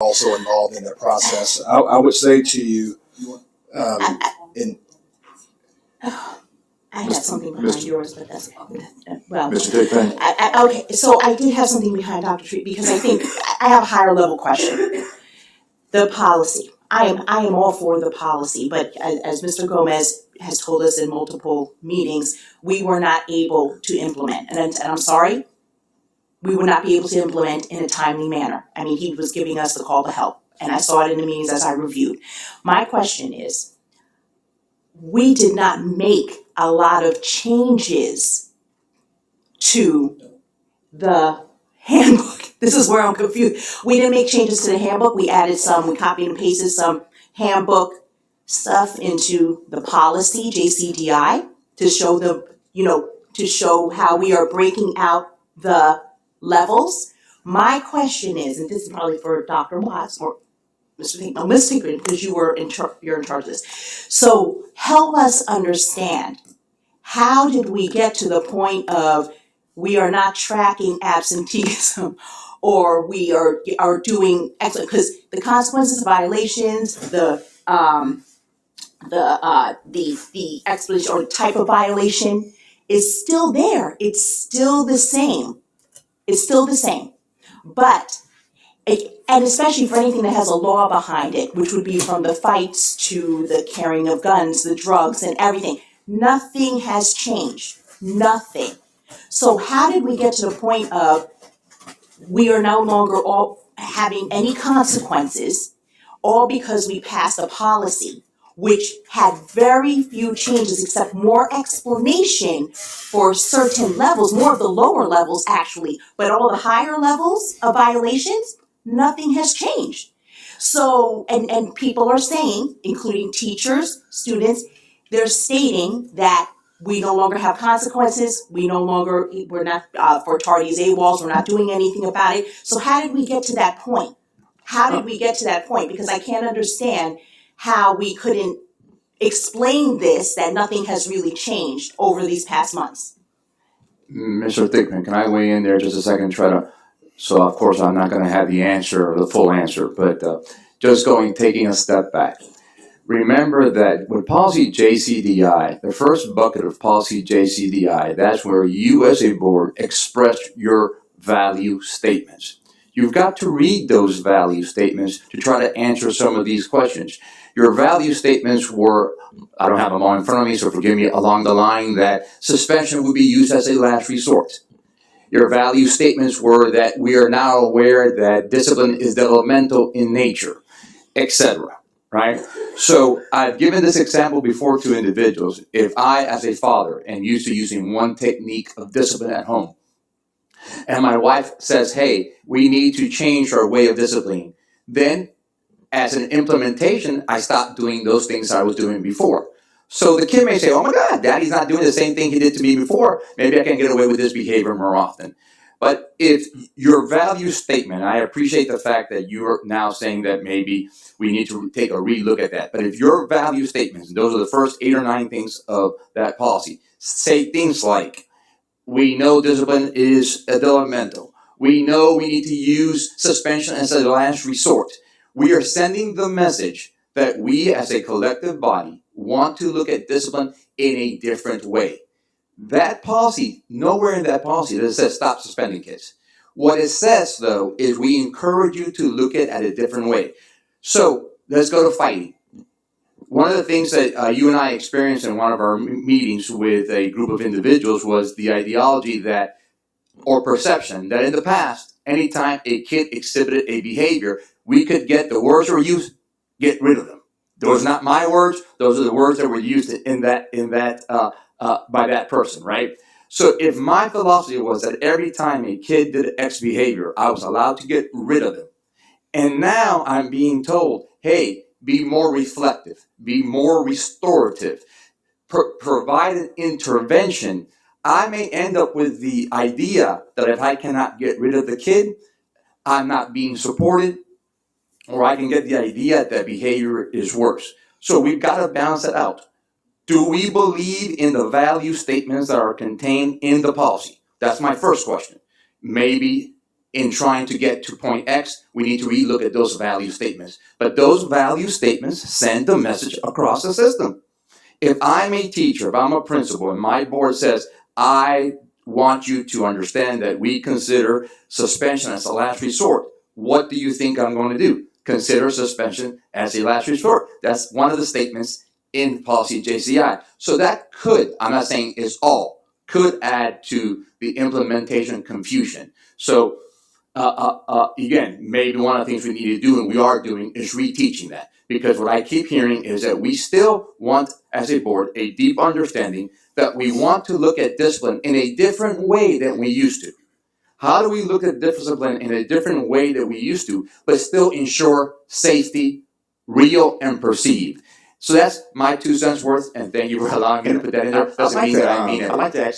also involved in that process. I would say to you, in I had something behind yours, but that's well. Mr. Thigpen. Okay, so I did have something behind Dr. Treat because I think I have a higher level question. The policy. I am all for the policy, but as Mr. Gomez has told us in multiple meetings, we were not able to implement. And I'm sorry, we would not be able to implement in a timely manner. I mean, he was giving us the call to help, and I saw it in the meetings as I reviewed. My question is, we did not make a lot of changes to the handbook. This is where I'm confused. We didn't make changes to the handbook. We added some, we copied and pasted some handbook stuff into the policy, JCDI, to show to show how we are breaking out the levels. My question is, and this is probably for Dr. Watts or Mr. Tinker, Ms. Tinker, because you're in charge of this. So help us understand, how did we get to the point of we are not tracking absenteeism or we are doing excellent, because the consequences of violations, the explanation or type of violation is still there. It's still the same. It's still the same. But and especially for anything that has a law behind it, which would be from the fights to the carrying of guns, the drugs and everything. Nothing has changed. Nothing. So how did we get to the point of we are no longer all having any consequences, all because we passed a policy which had very few changes except more explanation for certain levels, more of the lower levels actually, but all the higher levels of violations, nothing has changed. So, and people are saying, including teachers, students, they're stating that we no longer have consequences, we're not, for tardies AWOLs, we're not doing anything about it. So how did we get to that point? How did we get to that point? Because I can't understand how we couldn't explain this, that nothing has really changed over these past months. Mr. Thigpen, can I weigh in there just a second? So of course I'm not going to have the answer, the full answer, but just taking a step back. Remember that with policy JCDI, the first bucket of policy JCDI, that's where you as a board express your value statements. You've got to read those value statements to try to answer some of these questions. Your value statements were, I don't have them all in front of me, so forgive me, along the line that suspension would be used as a last resort. Your value statements were that we are now aware that discipline is developmental in nature, etc. Right? So I've given this example before to individuals. If I, as a father, am used to using one technique of discipline at home, and my wife says, hey, we need to change our way of disciplining, then as an implementation, I stop doing those things I was doing before. So the kid may say, oh my God, daddy's not doing the same thing he did to me before. Maybe I can get away with this behavior more often. But if your value statement, I appreciate the fact that you're now saying that maybe we need to take a relook at that. But if your value statements, and those are the first 8 or 9 things of that policy, say things like, we know discipline is developmental. We know we need to use suspension as a last resort. We are sending the message that we as a collective body want to look at discipline in a different way. That policy, nowhere in that policy does it say stop suspending kids. What it says, though, is we encourage you to look at it a different way. So let's go to fighting. One of the things that you and I experienced in one of our meetings with a group of individuals was the ideology that, or perception, that in the past, anytime a kid exhibited a behavior, we could get the words that were used, get rid of them. Those are not my words; those are the words that were used by that person, right? So if my philosophy was that every time a kid did X behavior, I was allowed to get rid of them, and now I'm being told, hey, be more reflective, be more restorative, provide an intervention, I may end up with the idea that if I cannot get rid of the kid, I'm not being supported, or I can get the idea that behavior is worse. So we've got to balance it out. Do we believe in the value statements that are contained in the policy? That's my first question. Maybe in trying to get to point X, we need to relook at those value statements. But those value statements send a message across the system. If I'm a teacher, if I'm a principal, and my board says, I want you to understand that we consider suspension as a last resort, what do you think I'm going to do? Consider suspension as a last resort. That's one of the statements in policy JCI. So that could, I'm not saying is all, could add to the implementation confusion. So again, maybe one of the things we need to do, and we are doing, is reteaching that. Because what I keep hearing is that we still want, as a board, a deep understanding that we want to look at discipline in a different way than we used to. How do we look at discipline in a different way than we used to, but still ensure safety, real and perceived? So that's my 2 cents worth, and thank you for allowing me to put that in there. Doesn't mean that I mean it. I'd like to